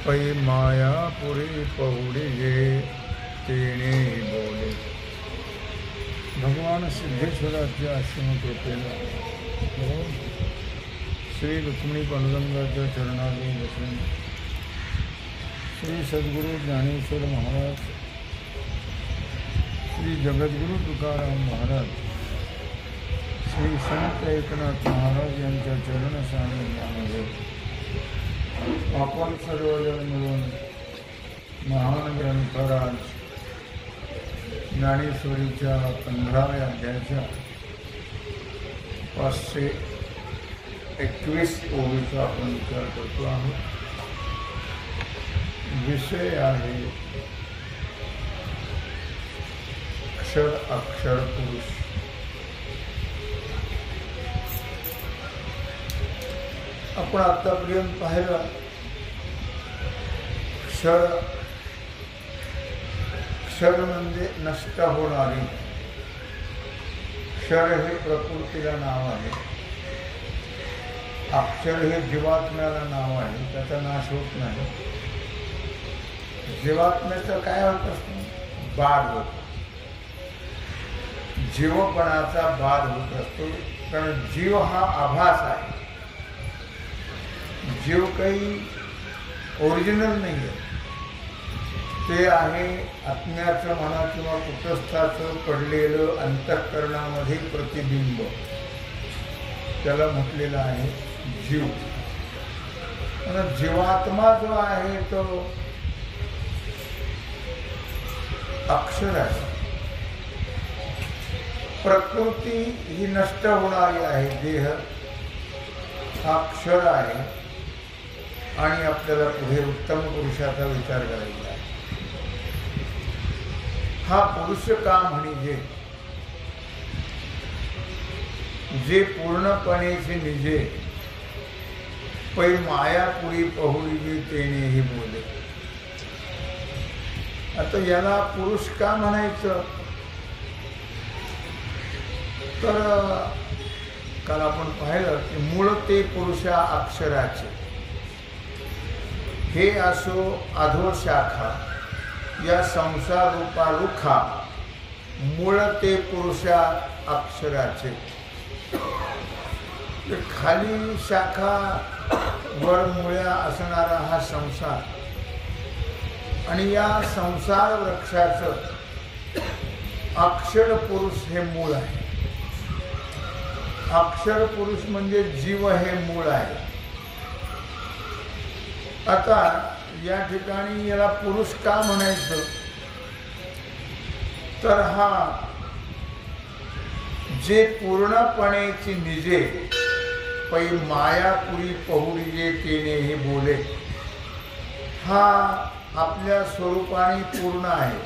पै मायापुरी पहुडिये तेने बोले। भगवान सिद्धेश्वराच्या आश्रम कृपेला श्री रुक्मिणी पांडुरंगाच्या चरणाला बसून श्री सद्गुरु ज्ञानेश्वर महाराज, श्री जगद्गुरु तुकाराम महाराज, श्री संत एकनाथ महाराज यांच्या चरण सानिध्यामध्ये आपण सर्वजण मिळून महान ग्रंथराज ज्ञानेश्वरीच्या 15व्या अध्यायाच्या 521 ओळीचा आपण विचार करतो आहोत। विषय आहे अक्षर अक्षर पुरुष। आपण आतापर्यंत पाहिलं क्षर म्हणजे नष्ट होणारी। क्षर हे प्रकृतीला नाव आहे, अक्षर हे जीवात्म्याला नाव आहे, त्याचा नाश होत नाही। जीवात्म्याचा काय होत असतो? बाद होतो, जीवपणाचा बाद होत असतो। कारण जीव हा आभास आहे, जीव काही ओरिजिनल नाही आहे, ते आहे आत्म्याचं म्हणा किंवा कुटस्थाचं पडलेलं अंतःकरणामध्ये प्रतिबिंब, त्याला म्हटलेलं आहे जीव। आणि जीवात्मा जो आहे तो अक्षर आहे। प्रकृती ही नष्ट होणारी आहे, देह हा क्षर आहे आणि आपल्याला पुढे उत्तम पुरुषाचा विचार करायचा आहे। हा पुरुष का म्हणजे जे पूर्णपणेचे निजे पै मायापुरी पहुडिये तेने ही बोले। आता याला पुरुष का म्हणायचं? तर काल आपण पाहिलं की मूळ ते पुरुषा अक्षराचे, हे असो अधोशाखा या संसार रूपा रुखा, मूळ ते पुरुषा अक्षराचे। खाली शाखा वर मुळ्या असणारा हा संसार, आणि या संसार वृक्षाचं अक्षर पुरुष हे मूळ आहे। अक्षर पुरुष म्हणजे जीव हे मूळ आहे। आता या ठिकाणी याला पुरुष का म्हणायचं? तर हा जे पूर्णपणेची निजे पै मायापुरी पहुडिये तेने हे बोले, हा आपल्या स्वरूपाने पूर्ण आहे।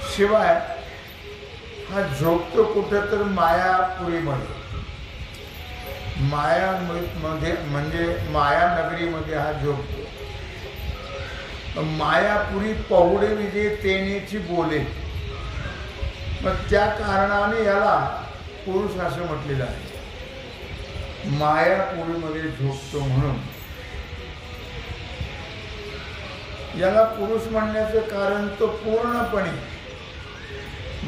शिवाय हा झोपतो कुठं? तर मायापुरीमध्ये, मायामध्ये म्हणजे मायानगरीमध्ये हा झोपतो। मायापुरी पहुडे विजे तेनेची बोले, मग त्या कारणाने याला पुरुष असं म्हटलेलं आहे। मायापुरीमध्ये झोपतो म्हणून याला पुरुष म्हणण्याचं कारण तो पूर्णपणे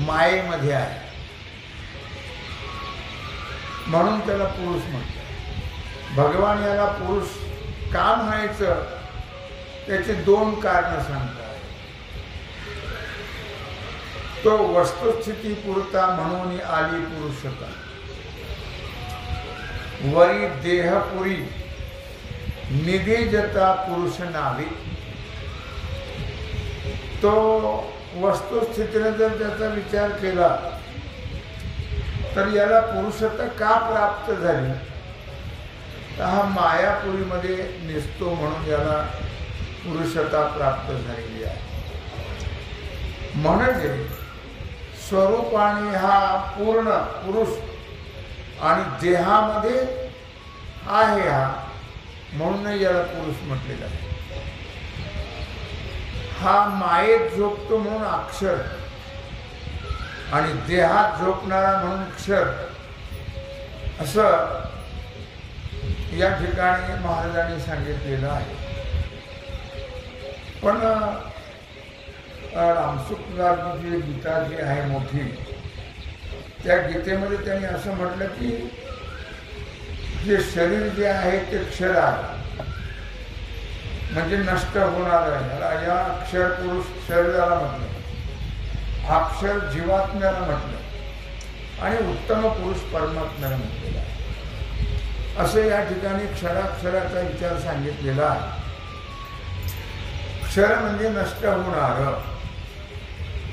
मायेमध्ये आहे, म्हणून त्याला पुरुष म्हणतात। भगवान याला पुरुष का म्हणायचं? त्याचे 2 कारण सांगतात। तो वस्तुस्थिती पुरता म्हणून आली पुरुषता, वरी देहपुरी निधेजता पुरुष नावे। तो वस्तुस्थितीने जर त्याचा विचार केला तर याला पुरुषता का प्राप्त झाली? तर हा मायापुरीमध्ये निसतो म्हणून याला पुरुषता प्राप्त झालेली आहे। म्हणजे स्वरूपाने हा पूर्ण पुरुष आणि देहामध्ये आहे हा, म्हणून याला पुरुष म्हटलेला आहे। हा मायेत झोपतो म्हणून अक्षर, आणि देहात झोपणारा म्हणून क्षर, असं या ठिकाणी महाराजांनी सांगितलेलं आहे। पण रामसुखदासजी जी गीता जी आहे मोठी, त्या गीतेमध्ये त्यांनी असं म्हटलं की जे शरीर जे आहे ते क्षर आहे, म्हणजे नष्ट होणार आहे. या अक्षर पुरुष शरीराला म्हटलं, अक्षर जीवात्म्याला म्हटलं आणि उत्तम पुरुष परमात्म्याला म्हटलेला आहे. असं या ठिकाणी क्षराक्षराचा विचार सांगितलेला आहे. क्षर म्हणजे नष्ट होणार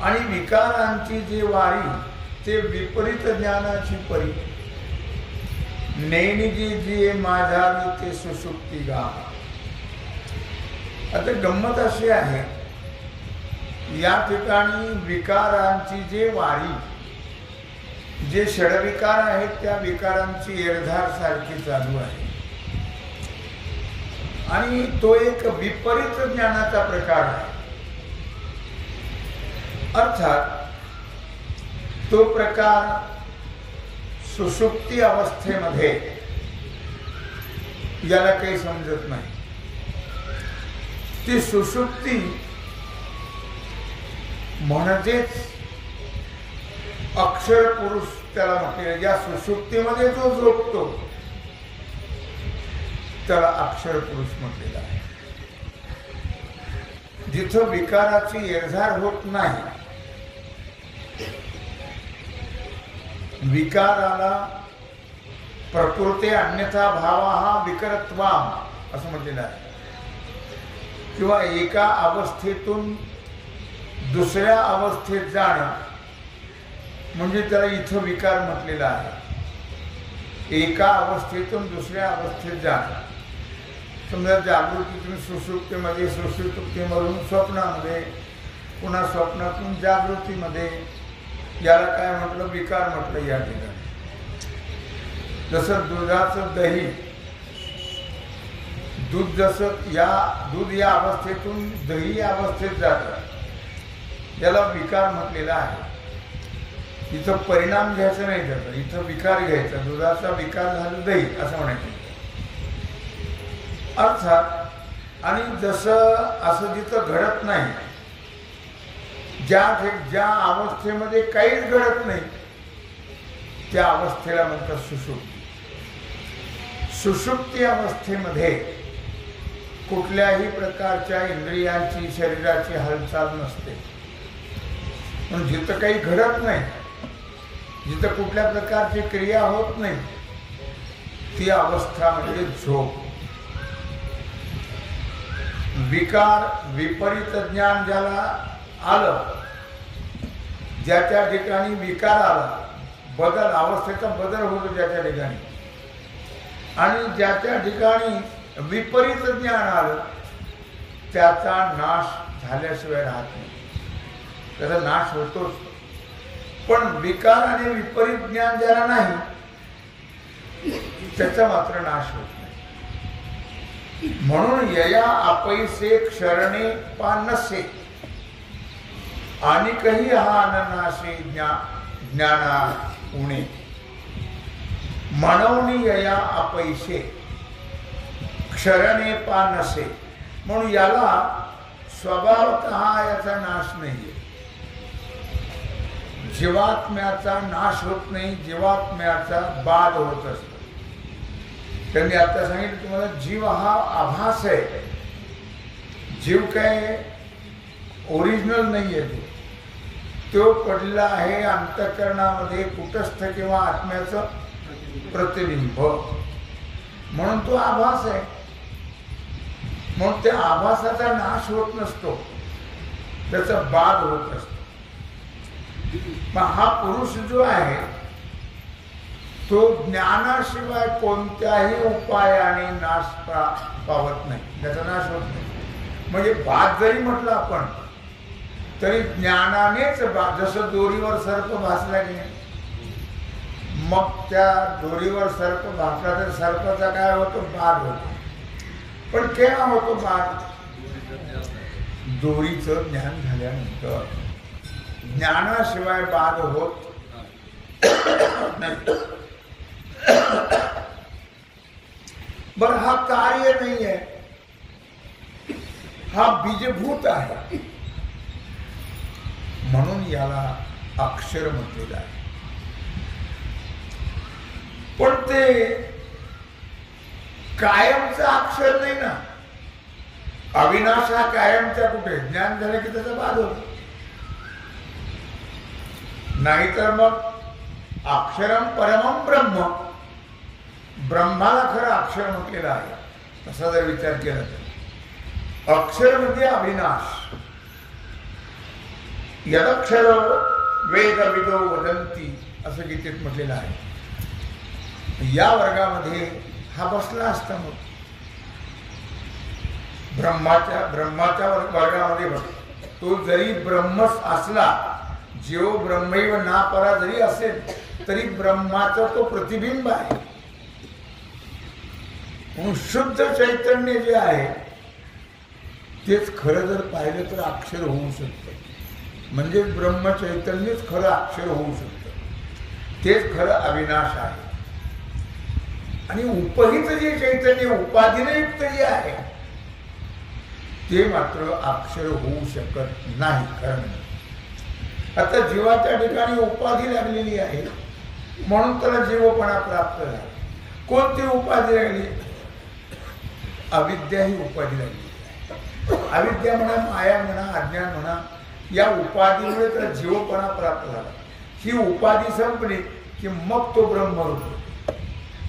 आणि विकारांची जी वारी ते विपरीत ज्ञानाची परी. नेणगी जी माझावी ते सुसुप्ती गा. आता गंमत अशी आहे, या ठिकाणी विकारांची जे वारी, जे षडविकार आहेत त्या विकारांची एरधार सारखी चालू आहे आणि तो एक विपरीत ज्ञानाचा प्रकार आहे. अर्थात तो प्रकार सुषुप्ती अवस्थेमध्ये याला काही समजत नाही. ती सुषुप्ती म्हणजेच अक्षर पुरुष त्याला म्हटले. या सुषुप्तीमध्ये जो झोपतो त्याला अक्षर पुरुष म्हटलेला आहे. जिथं विकाराची एरझार होत नाही, विकाराला प्रकृते अन्यथा भावा हा विकरत्वाम असं म्हटलेलं आहे. किंवा एका अवस्थेतून दुसऱ्या अवस्थेत जाणं म्हणजे त्याला इथं विकार म्हटलेला आहे. एका अवस्थेतून दुसऱ्या अवस्थेत जाणं, समजा जागृतीतून सुषुप्तीमध्ये, सुषुप्तीमधून स्वप्नामध्ये, पुन्हा स्वप्नातून जागृतीमध्ये, याला काय म्हटलं? विकार म्हटलं. या ठिकाणी जसं दुधाचं दही, दूध जसं दूध या अवस्थेतून दही या अवस्थेत जातं, याला विकार म्हटलेला आहे. इथं परिणाम घ्यायचा नाही, त्याचा इथं विकार घ्यायचा. दुधाचा विकार झाला दही असं म्हणायचं अर्थात. आणि जसं असं जिथं घडत नाही, ज्या अवस्थेमध्ये काहीच घडत नाही त्या अवस्थेला म्हणतात सुषुप्ती. सुषुप्ती अवस्थेमध्ये कुठल्याही प्रकारच्या इंद्रियांची, शरीराची हालचाल नसते. पण जिथं काही घडत नाही, जिथं कुठल्या प्रकारची क्रिया होत नाही, ती अवस्था म्हणजे झोप. विकार विपरीत ज्ञान ज्याला आलं, ज्या त्या ठिकाणी विकार आला, बदल, अवस्थेचा बदल होतो ज्या त्या ठिकाणी, आणि ज्या त्या ठिकाणी विपरीत ज्ञान आलं त्याचा नाश झाल्याशिवाय राहत नाही. त्याचा नाश होतोच. पण विकार आणि विपरीत ज्ञान ज्याला नाही त्याचा मात्र नाश होत नाही. म्हणून यया अपैसे क्षरणे पानसे आणि काही हा अननाशी ज्ञाना उणे. म्हणून यया अपैसे क्षरणे पानसे, म्हणून याला स्वभावतः याचा नाश नाहीये. जीवात्म्याचा नाश होत नाही, जीवात्म्याचा बाध होत असतो. त्यांनी आता सांगितलं तुम्हाला, जीव हा आभास आहे. जीव काय ओरिजिनल नाहीये. तो पडला आहे अंतःकरणामध्ये कुटस्थ किंवा आत्म्याचं प्रतिबिंब, म्हणून तो आभास आहे. म्हणून त्या आभासाचा नाश होत नसतो, त्याचा बाध होत असतो. पण हा पुरुष जो आहे तो ज्ञानाशिवाय कोणत्याही उपायाने नाश पावत नाही, त्याचा नाश होत नाही. म्हणजे बाध जरी म्हटलं आपण तरी ज्ञानानेच बाध. जसं दोरीवर सर्प भासला की नाही, मग त्या दोरीवर सर्प भासला तर सर्पाचा काय होतो? बाध होतो. पण केव्हा होतो बाध? दोरीचं ज्ञान झाल्यानंतर. ज्ञानाशिवाय बाध होत नाही. बरं, हा कार्य नाही आहे. हा बीजभूत आहे, म्हणून याला अक्षर म्हटलेलं आहे. पण ते कायमचं अक्षर नाही ना. अविनाश हा कायमचा कुठे? ज्ञान झालं की त्याचा बाद होतो. नाहीतर मग अक्षरम परमम ब्रह्म, ब्रह्माला खरं अक्षर म्हटलेलं आहे. तसा जर विचार केला तर अक्षर म्हणजे अविनाश. यदक्षर वेदविदो वदंती असं गीतेत म्हटलेलं आहे. या वर्गामध्ये हा बसला असता. मग ब्रह्माच्या वर्गामध्ये तो जरी ब्रह्मच असला, जीव ब्रह्मैव नापरा जरी असेल तरी ब्रह्माचा तो प्रतिबिंब आहे. म्हणून शुद्ध चैतन्य जे आहे तेच खरं जर पाहिलं तर अक्षर होऊ शकतं. म्हणजे ब्रह्म चैतन्यच खरं अक्षर होऊ शकतं. तेच खरं अविनाश आहे. आणि उपहित जे चैतन्य उपाधीने युक्त जे आहे ते मात्र अक्षर होऊ शकत नाही. कारण आता जीवाच्या ठिकाणी उपाधी लागलेली आहे म्हणून त्याला जीवपणा प्राप्त झाला. कोणती उपाधी लागली? अविद्या ही उपाधी लागलेली आहे. अविद्या म्हणा, माया म्हणा, अज्ञान म्हणा, या उपाधीमुळे त्याला जीवपणा प्राप्त झाला. ही उपाधी संपली की मग तो ब्रह्मरूप,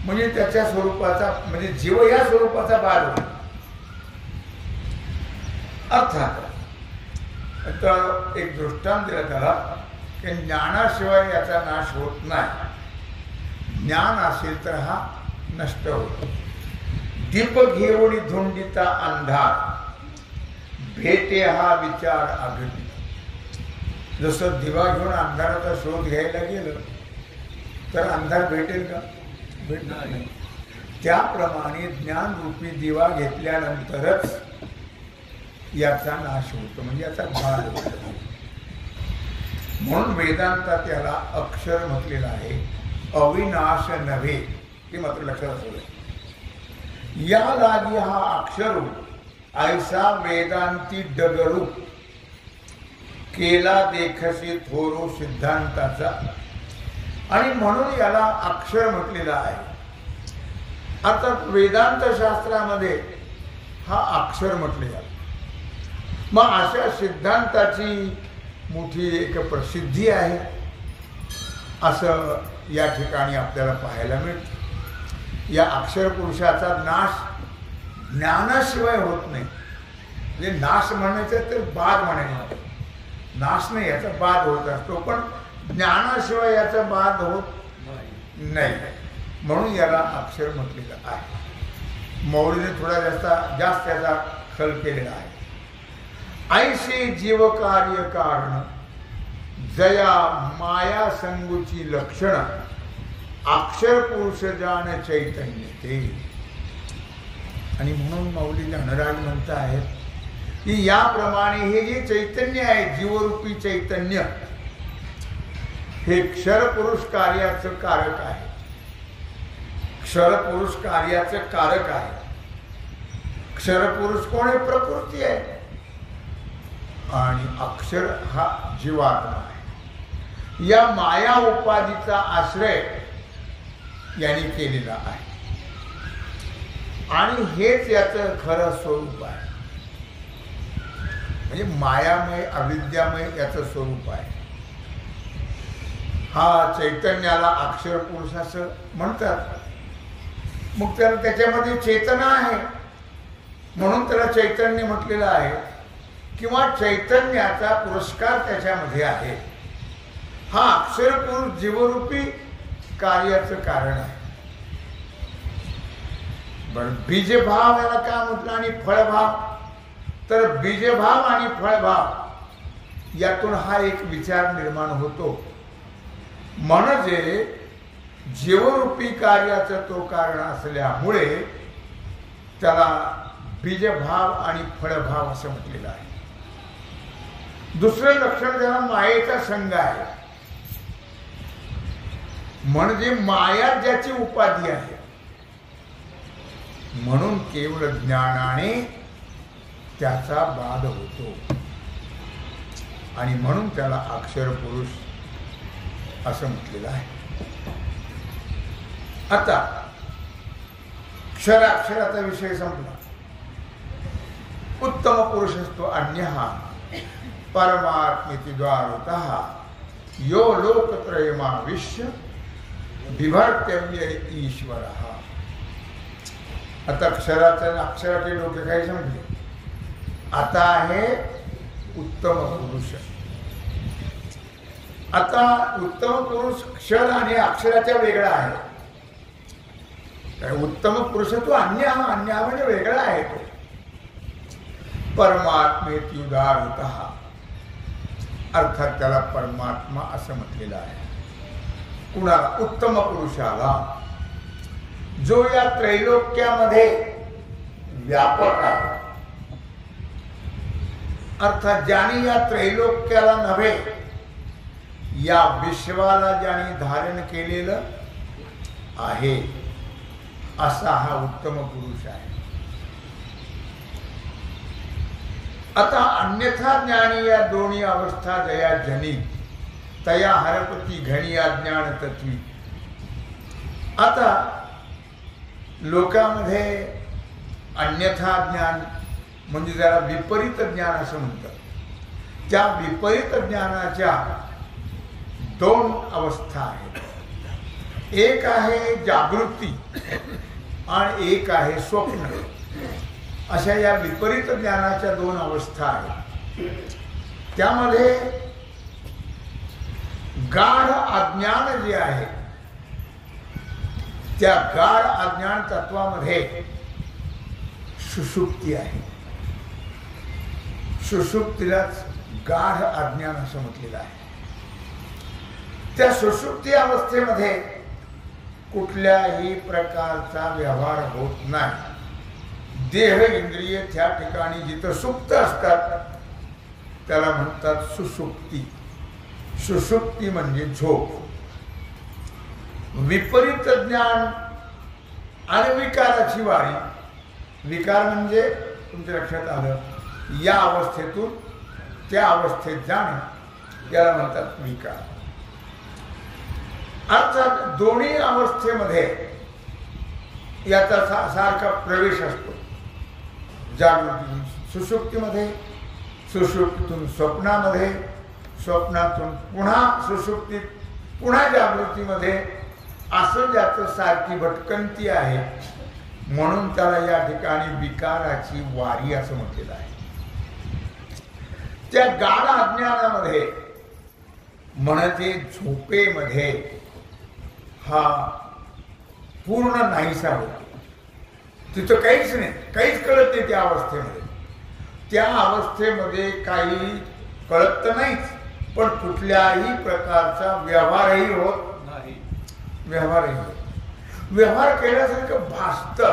म्हणजे त्याच्या स्वरूपाचा, म्हणजे जीव या स्वरूपाचा बाद होतो. अर्थात आता एक दृष्टांत दिला त्याला की ज्ञानाशिवाय याचा नाश होत नाही. ज्ञान असेल तर हा नष्ट होतो. दीप घेऊन धुंडिता अंधार, भेटे हा विचार आघाडी. जसं दिवा घेऊन अंधाराचा शोध घ्यायला गेलं तर अंधार भेटेल का? भेटणार नाही. त्याप्रमाणे ज्ञानरूपी दिवा घेतल्यानंतरच याचा नाश होतो, म्हणजे याचा बाद होतो. म्हणून वेदांतात त्याला अक्षर म्हटलेलं आहे. अविनाश नव्हे, हे मात्र लक्षात असू. या लागी हा अक्षरू ऐसा वेदांती डगरू, केला देखसी थोरो सिद्धांताचा. आणि म्हणून याला अक्षर म्हटलेलं आहे. आता वेदांत शास्त्रामध्ये हा अक्षर म्हटले जातो. मग अशा सिद्धांताची मोठी एक प्रसिद्धी आहे असं या ठिकाणी आपल्याला पाहायला मिळतं. या अक्षर पुरुषाचा नाश ज्ञानाशिवाय होत नाही. म्हणजे नाश म्हणायचं तर बाद म्हणायचं. नाश नाही, याचा बाद होत असतो, पण ज्ञानाशिवाय याचा बाद होत नाही. म्हणून याला अक्षर म्हटलेलं आहे. मौलीने थोडा जास्त याचा खल केलेला आहे. ऐसे जीव कार्य कारण जया माया संगूची लक्षण, अक्षर पुरुष जाण चैतन्य ते. आणि म्हणून मौली गणराज म्हणत आहेत की याप्रमाणे हे जे चैतन्य आहे, जीवरूपी चैतन्य, हे क्षरपुरुष कार्याचं कारक आहे. क्षरपुरुष कार्याचं कारक आहे. क्षरपुरुष कोण आहे? प्रकृती आहे. आणि अक्षर हा जीवात्मा आहे. या माया उपाधीचा आश्रय यांनी केलेला आहे. आणि हेच याचं खरं स्वरूप आहे. म्हणजे मायामय, अविद्यामय याचं स्वरूप आहे. हा चैतन्याला अक्षर पुरुष असं म्हणतात. मग त्याला त्याच्यामध्ये चेतना आहे म्हणून त्याला चैतन्य म्हटलेलं आहे, किंवा चैतन्याचा पुरस्कार त्याच्यामध्ये आहे. हा अक्षर पुरुष जीवरूपी कार्याचं कारण आहे. बरं, बीजभाव याला का म्हटलं आणि फळभाव? तर बीजभाव आणि फळभाव यातून हा एक विचार निर्माण होतो. म्हणजे जीवरूपी कार्याचं तो कारण असल्यामुळे त्याला बीजभाव आणि फळभाव असं म्हटलेलं आहे. दुसरं लक्षण त्याला मायेचा संग आहे. म्हणजे माया ज्याची उपाधी आहे, म्हणून केवळ ज्ञानाने त्याचा बाध होतो आणि म्हणून त्याला अक्षर पुरुष असं म्हटलेलं आहे. आता क्षराक्षराचा विषय संपला. उत्तम पुरुष असतो अन्यः परमात्मेति द्वारतः यो लोकत्रयमाविश्य बिभर्त्यव्य ईश्वरः. आता क्षराचे अक्षराचे डोके काय समजले. आता आहे उत्तम पुरुष. आता उत्तम पुरुष क्षर आणि अक्षराच्या वेगळा आहे. उत्तम पुरुष तो अन्य म्हणजे वेगळा आहे. तो परमात्मेति उदारतः अर्थात त्याला परमात्मा असं म्हटलेलं आहे. कुणाला? उत्तम पुरुषाला, जो या त्रैलोक्यामध्ये व्यापक आहे. अर्थात ज्याने या त्रैलोक्याला नव्हे या विश्वाला ज्याने धारण केलेलं आहे असा हा उत्तम पुरुष आहे. आता अन्यथा ज्ञानी या दोन्ही अवस्था जया जनी तया हरपती घणी अज्ञान तत्वी. आता लोकांमध्ये अन्यथा ज्ञान म्हणजे त्याला विपरीत ज्ञान असं म्हणतात. त्या विपरीत ज्ञानाच्या दोन अवस्था आहेत. एक आहे जागृती आणि एक आहे स्वप्न. अशा या विपरीत ज्ञानाच्या दोन अवस्था आहेत. त्यामध्ये गाढ अज्ञान जे आहे त्या गाढ अज्ञान तत्वामध्ये सुषुप्ती आहे. सुषुप्तीलाच गाढ अज्ञान असं म्हटलेलं आहे. त्या सुषुप्ती अवस्थेमध्ये कुठल्याही प्रकारचा व्यवहार होत नाही. देह इंद्रिय त्या ठिकाणी जिथं सुप्त असतात त्याला म्हणतात सुषुप्ती. सुषुप्ती म्हणजे झोप. विपरीत ज्ञान आणि विकाराची वारी. विकार म्हणजे तुमच्या लक्षात आलं, या अवस्थेतून त्या अवस्थेत जाणं याला म्हणतात विकार. अर्थात दोन्ही अवस्थेमध्ये याचा सारखा प्रवेश असतो. जागृतीतून सुषुप्तीमध्ये, सुषुप्तीतून स्वप्नामध्ये, स्वप्नातून पुन्हा सुषुप्तीत, पुन्हा जागृतीमध्ये, असं ज्याचं सारखी भटकंती आहे. म्हणून त्याला या ठिकाणी विकाराची वारी असं म्हटलेलं आहे. त्या गाढ अज्ञानामध्ये म्हणते झोपेमध्ये हा पूर्ण नाहीसा होतो. तिथं काहीच नाही, काहीच कळत नाही त्या अवस्थेमध्ये. त्या अवस्थेमध्ये काही कळत तर नाहीच, पण कुठल्याही प्रकारचा व्यवहारही होत नाही. व्यवहार केल्यासारखं भासतं,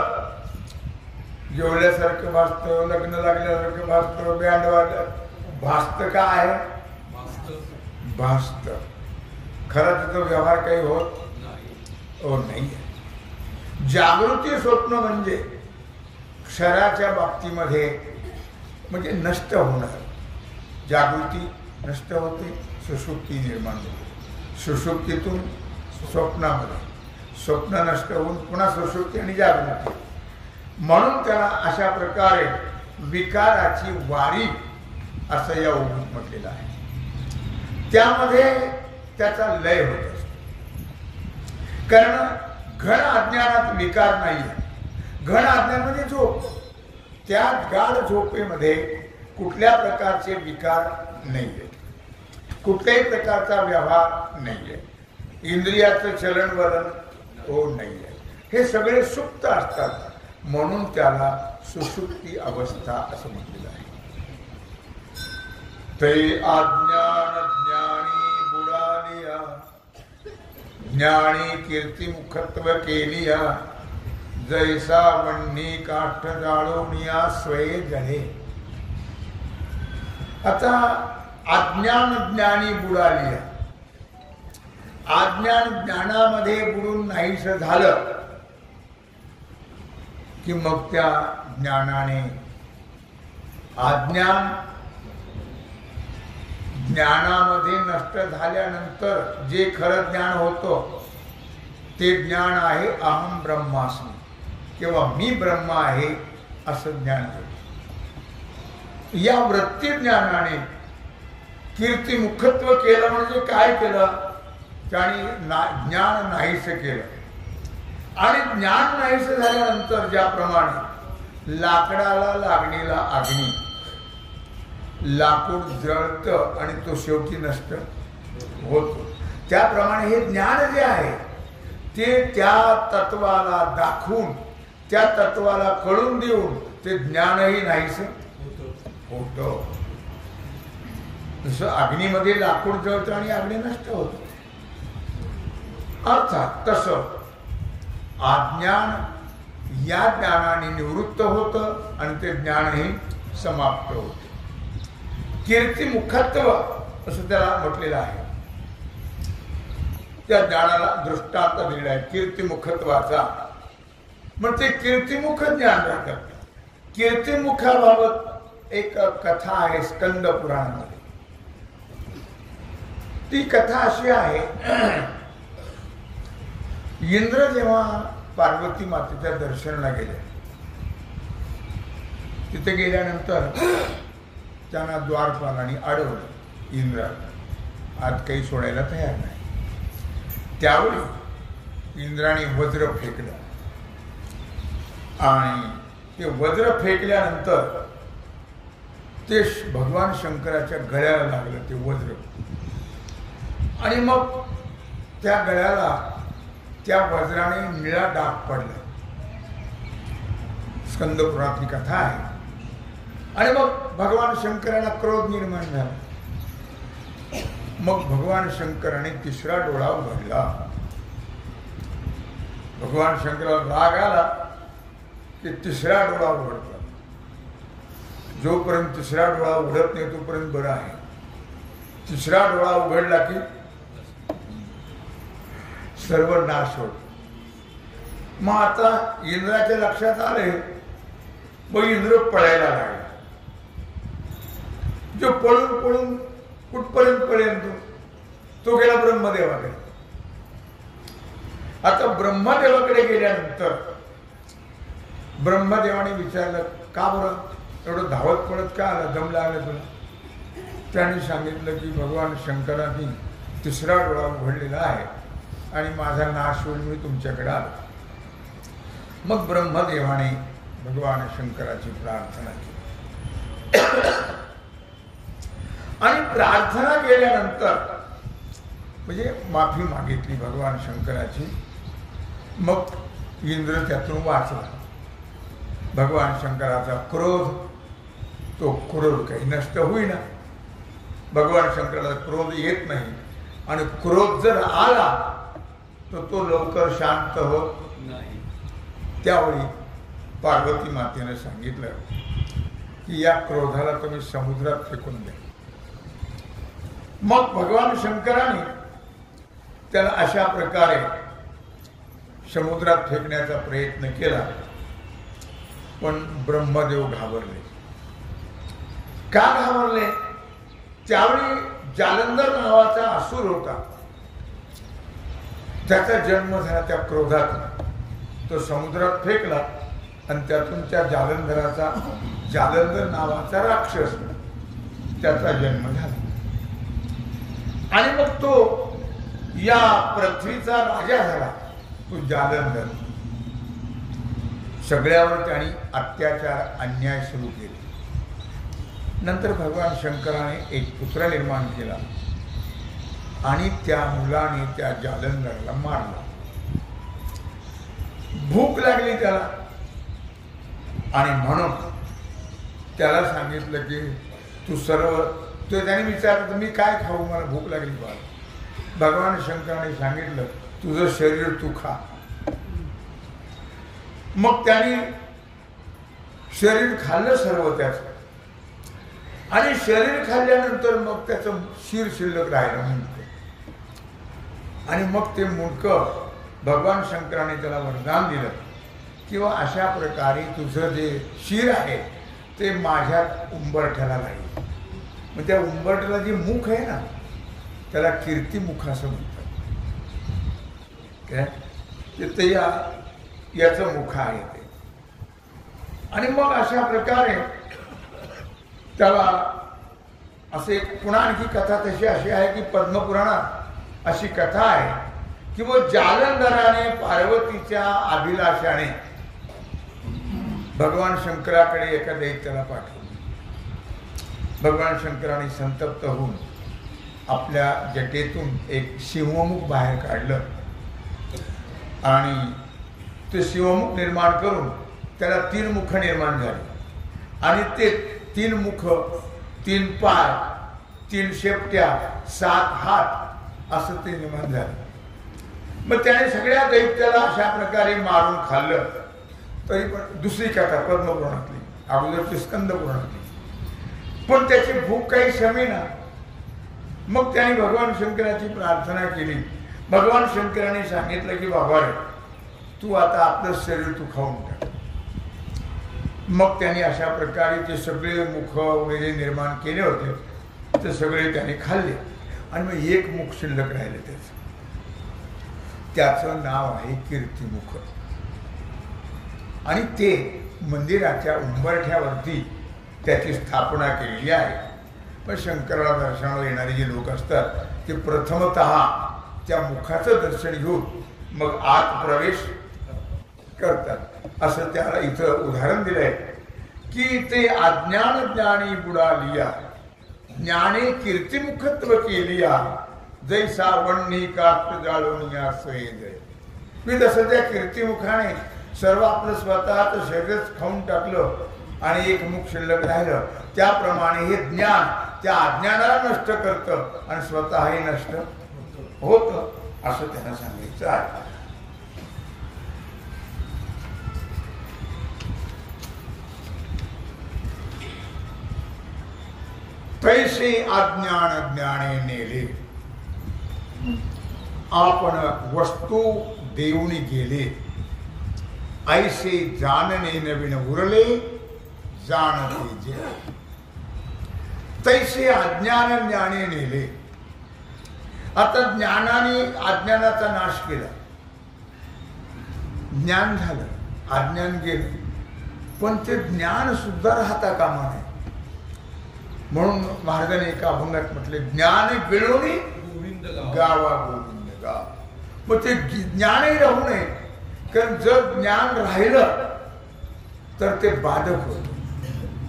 जेवल्यासारखं भासतं, लग्न लागल्यासारखं भासतं, बँड वाजत भासतं. काय आहे? भासतं. खरं तिथं व्यवहार काही होत नाही. जागृती स्वप्न म्हणजे क्षराच्या बाबतीमध्ये म्हणजे नष्ट होणार. जागृती नष्ट होते, सुषुप्ती निर्माण होते. सुषुप्तीतून स्वप्नामध्ये, स्वप्न नष्ट होऊन पुन्हा सुषुप्ती आणि जागृती. म्हणून त्याला अशा प्रकारे विकाराची वारी असं या ओघूत म्हटलेलं आहे. त्यामध्ये त्याचा लय होत असतो. कारण घन अज्ञानात विकार नाही. घन अज्ञान म्हणजे झोप. त्या गाढ झोपेमध्ये कुठल्या प्रकारचे विकार नाहीये, कुठल्याही प्रकारचा व्यवहार नाहीये, इंद्रियाचं चलनवलन नाहीये. हे सगळे सुप्त असतात. म्हणून त्याला सुषुप्ती अवस्था असं म्हटलेलं आहे. ते अज्ञान ज्ञानी बुडालिया, ज्ञानी कीर्तिमुखत्व केलिया, जैसा वन्नी काष्ठ जाळोनिया स्वये जळे. आता अज्ञान ज्ञानी बुडालिया, अज्ञान ज्ञानामध्ये बुडून नाहीसं झालं की मग त्या ज्ञानाने अज्ञान ज्ञानामध्ये नष्ट झाल्यानंतर जे खरं ज्ञान होतं ते ज्ञान आहे अहम ब्रह्मास्मी किंवा मी ब्रह्म आहे असं ज्ञान होतं. या वृत्ती ज्ञानाने कीर्तिमुखत्व केलं म्हणजे काय केलं? त्याने ज्ञान नाहीसं केलं. आणि ज्ञान नाहीसं झाल्यानंतर ज्याप्रमाणे लाकडाला लागलेला अग्नी, लाकूड जळतं आणि तो शेवटी नष्ट होतो, त्याप्रमाणे हे ज्ञान जे आहे ते त्या तत्वाला दाखवून, त्या तत्वाला कळून देऊन ते ज्ञानही नाहीसं होतं. जसं अग्नीमध्ये लाकूड जळतं आणि अग्नी नष्ट होतं, अर्थात तसं अज्ञान या ज्ञानाने निवृत्त होतं आणि ते ज्ञानही समाप्त होतं. कीर्तिमुखत्व असं त्याला म्हटलेलं आहे. त्या ज्ञानाला दृष्टांत दिलेला आहे कीर्तिमुखत्वाचा. मग ते कीर्तिमुख ज्ञान राहतं. कीर्तिमुखाबाबत एक कथा आहे स्कंद पुराणामध्ये. ती कथा अशी आहे, इंद्र जेव्हा पार्वती मातेच्या दर्शनाला गेले, तिथे गेल्यानंतर त्यांना द्वारपालांनी अडवलं. इंद्र आज काही सोडायला तयार नाही. त्यावेळी इंद्राने वज्र फेकलं आणि ते वज्र फेकल्यानंतर ते भगवान शंकराच्या गळ्याला लागलं ते वज्र. आणि मग त्या गळ्याला त्या वज्राने निळा डाग पडला. स्कंद पुराणातली कथा आहे. आणि मग भगवान शंकराला क्रोध निर्माण झाला. मग भगवान शंकराने तिसरा डोळा उघडला. भगवान शंकराला राग आला की तिसरा डोळा उघडला. जोपर्यंत तिसरा डोळा उघडत नाही तोपर्यंत बरं आहे. तिसरा डोळा उघडला की सर्व नाश होत. मग आता इंद्राच्या लक्षात आले. मग इंद्र पळायला लागला. जो पळून पळून कुठपर्यंत पळेल तो गेला ब्रह्मदेवाकडे. आता ब्रह्मदेवाकडे गेल्यानंतर ब्रह्मदेवाने विचारलं, का बरं एवढं धावत पळत का आला, दम लागला तुला? त्याने सांगितलं की भगवान शंकरांनी तिसरा डोळा उघडलेला आहे आणि माझा नाश होऊन मी तुमच्याकडे आलो. मग ब्रह्मदेवाने भगवान शंकराची प्रार्थना केली. आणि प्रार्थना केल्यानंतर म्हणजे माफी मागितली भगवान शंकराची. मग इंद्र त्यातून वाचला. भगवान शंकराचा क्रोध, तो क्रोध काही नष्ट होईना. भगवान शंकराला क्रोध येत नाही. आणि क्रोध जर आला तर तो लवकर शांत होत नाही. त्यावेळी पार्वती मातेने सांगितलं की या क्रोधाला तुम्ही समुद्रात फेकून द्या. मग भगवान शंकराने त्याला अशा प्रकारे समुद्रात फेकण्याचा प्रयत्न केला. पण ब्रह्मदेव घाबरले. का घाबरले? त्यावेळी जालंधर नावाचा असुर होता. त्याचा जन्म झाला त्या क्रोधात. तो समुद्रात फेकला आणि त्यातून त्या जालंधराचा, जालंधर नावाचा राक्षस, त्याचा जन्म झाला. आणि मग तो या पृथ्वीचा राजा झाला, तो जालंधर. सगळ्यावर त्यांनी अत्याचार, अन्याय सुरू केले. नंतर भगवान शंकराने एक पुत्र निर्माण केला आणि त्या मुलाने त्या जालंधरला मारला. भूक लागली त्याला आणि म्हणून त्याला सांगितलं की तू सर्व, तो त्याने विचारलं मी काय खाऊ, मला भूक लागली बाळ. भगवान शंकराने सांगितलं तुझं शरीर तू खा. मग त्याने शरीर खाल्लं सर्व त्याचं. आणि शरीर खाल्ल्यानंतर मग त्याचं शिर शिल्लक राहिलं मुंडकं. आणि मग ते मुंडकं भगवान शंकराने त्याला वरदान दिलं किंवा अशा प्रकारे तुझं जे शिर आहे ते माझ्यात उंबरठ्याला राहील. मग त्या उंबरठ्याला जे मुख आहे ना त्याला कीर्तिमुख असं म्हणतात. काय ते याचं मुख आहे ते. आणि मग अशा प्रकारे त्याला असे पुन्हा आणखी कथा तशी अशी आहे की पद्मपुराणात अशी कथा आहे की वो जालंधराने पार्वतीच्या अभिलाषाने भगवान शंकराकडे एका दैत्याला पाठवलं. भगवान शंकराने संतप्त होऊन आपल्या जटेतून एक शिवमुख बाहेर काढलं आणि ते शिवमुख निर्माण करून त्याला 3 मुख निर्माण झाली. आणि ते 3 मुख, 3 पाय, 3 शेपट्या, 7 हात असं ते निर्माण झालं. मग त्याने सगळ्या दैत्याला अशा प्रकारे मारून खाल्लं. तरी पण दुसरी कथा पद्मपुराणातली, अगोदरची स्कंद पुराणातली. पण त्याची भूक काही शमेना. मग त्याने भगवान शंकराची प्रार्थना केली. भगवान शंकराने सांगितलं की बाबा रे, तू आता आपलं शरीर तू खाऊन टाक. मग त्याने अशा प्रकारे ते सगळे मुख वगैरे निर्माण केले होते ते सगळे त्याने खाल्ले. आणि मग एक मुख शिल्लक राहिले त्याचं नाव आहे कीर्तिमुख. आणि ते मंदिराच्या उंबरठ्यावरती त्याची स्थापना केलेली आहे. पण शंकराला दर्शनाला येणारे जे लोक असतात ते प्रथमतः त्या मुखाचं दर्शन घेऊन मग आत प्रवेश करतात. असं त्याला इथं उदाहरण दिलंय की ते अज्ञान ज्ञानी बुडालिया, ज्ञाने कीर्तिमुखत्व केलिया, जैसा वन्नी काष्ट जाळूनिया सैद. मी तसं त्या कीर्तिमुखाने सर्व आपलं स्वतःचं शरीरच खाऊन टाकलं आणि एक मुख शिल्लक राहिलं. त्याप्रमाणे हे ज्ञान त्या अज्ञानाला नष्ट करतं आणि स्वतःही नष्ट होतं असं त्यांना सांगायचं आहे. तैसे अज्ञान ज्ञाने नेले, आपण वस्तू देऊनी गेले, ऐसे जानने नवीन उरले, जाणते जे. तैसे अज्ञान ज्ञाने नेले. आता ज्ञानाने अज्ञानाचा नाश केला. ज्ञान झालं, अज्ञान गेलं, पण ते ज्ञान सुद्धा राहता कामा नये. म्हणून महाराजांनी एका अभंगात म्हटले, ज्ञान गिळवणी गावा गोविंद गाव. मग ते ज्ञानही राहू नये. कारण जर ज्ञान राहिलं तर ते बाधक होतं.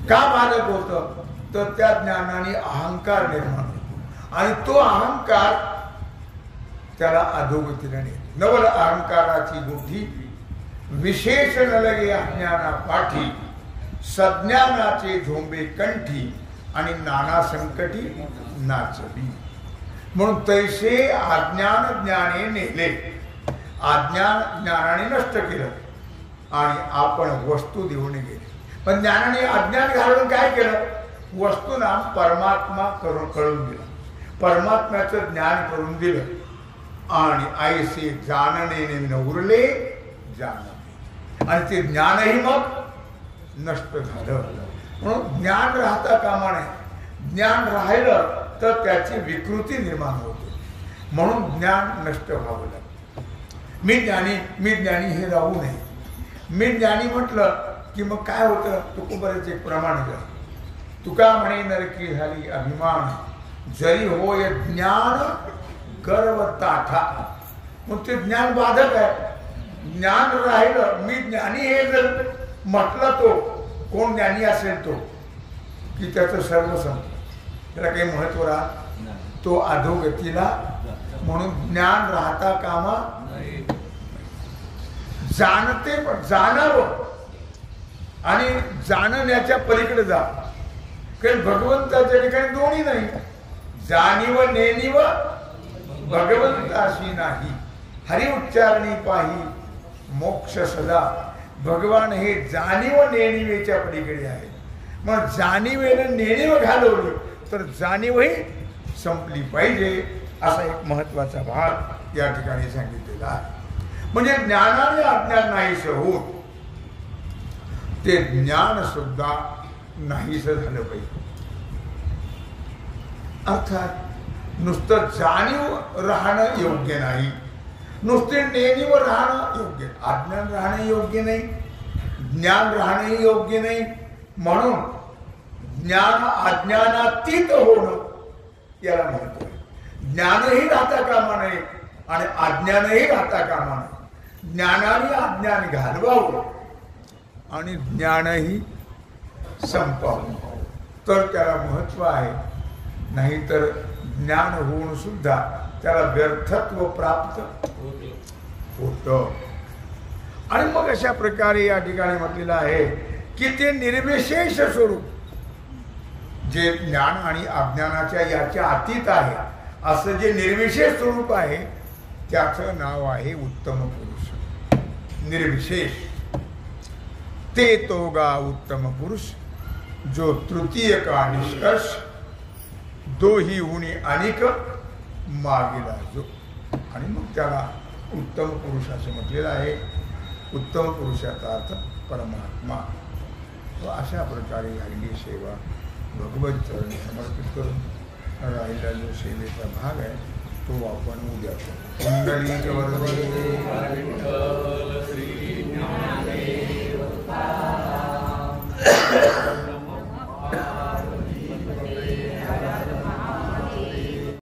का बाधक होतं? तर त्या ज्ञानाने अहंकार निर्माण होतो आणि तो अहंकार त्याला अधोगतीला नेतो. नवल अहंकाराची गोठी विशेष न लगे अज्ञाना पाठी, सज्ञानाचे झोंबे कंठी आणि नाना संकटी नाचवी. म्हणून तैसे अज्ञान ज्ञाने नेले, अज्ञान ज्ञानाने नष्ट केलं आणि आपण वस्तू देऊन गेले. पण ज्ञानाने अज्ञान घालून काय केलं? वस्तूंना परमात्मा कळून दिला, परमात्म्याचं ज्ञान करून दिलं. आणि ऐसे जानने न उरले जानते, आणि ते ज्ञानही मग नष्ट झालं. म्हणून ज्ञान राहता कामा नये. ज्ञान राहिलं तर त्याची विकृती निर्माण होते. म्हणून ज्ञान नष्ट व्हावं लागतं. मी ज्ञानी हे राहू नये. मी ज्ञानी म्हटलं की मग काय होतं? तुकोबऱ्याचं एक प्रमाण आहे. तुका म्हणे नरकी झाली अभिमान, जरी होय ज्ञान गर्व ताठा. मग ते ज्ञान बाधक आहे. ज्ञान राहिलं, मी ज्ञानी हे जर म्हटलं, तो कोण ज्ञानी असेल तो की त्याचं सर्व संपलं, त्याला काही महत्व राहत, तो अधोगतीला. म्हणून ज्ञान राहता कामा जाणते, पण जाणावं आणि जाणण्याच्या पलीकडे जा. कारण भगवंताच्या ठिकाणी दोन्ही नाही. जाणीव नेणीव भगवंताशी नाही, हरि उच्चारणी पाही मोक्ष सदा. भगवान हे जाणीव नेणीवेच्या पलीकडे आहे. मग जाणीवेनं नेणीव घालवली तर जाणीवही संपली पाहिजे. असा एक महत्वाचा भाग या ठिकाणी सांगितलेला आहे. म्हणजे ज्ञानाने अज्ञान नाहीसं होत, ते ज्ञान सुद्धा नाहीसं झालं पाहिजे. अर्थात नुसतं जाणीव राहणं योग्य नाही, नुसते नेणीव राहणं योग्य, अज्ञान राहणे योग्य नाही, ज्ञान राहणे योग्य नाही. म्हणून ज्ञान अज्ञानातीत होणं याला महत्व आहे. ज्ञानही राहता कामा नये आणि अज्ञानही राहता कामा नये. ज्ञानाने अज्ञान घालवावं आणि ज्ञानही संपावं, तर त्याला महत्व आहे. नाहीतर ज्ञान होऊन सुद्धा त्याला व्यर्थत्व प्राप्त होतं. आणि मग अशा प्रकारे या ठिकाणी म्हटलेलं आहे की ते निर्विशेष स्वरूप जे ज्ञान आणि अज्ञानाच्या याच्या अतीत आहे असं जे निर्विशेष स्वरूप आहे त्याचं नाव आहे उत्तम पुरुष. निर्विशेष ते तोगा उत्तम पुरुष जो तृतीय का निष्कर्ष दो ही हुनी अनेक मागेला जो. आणि मग त्याला उत्तम पुरुष असं म्हटलेलं आहे. उत्तम पुरुषाचा अर्थ परमात्मा. अशा प्रकारे राहिली सेवा भगवत चरणी समर्पित करून राहिला जो सेवेचा भाग आहे तो आपण उद्या करू.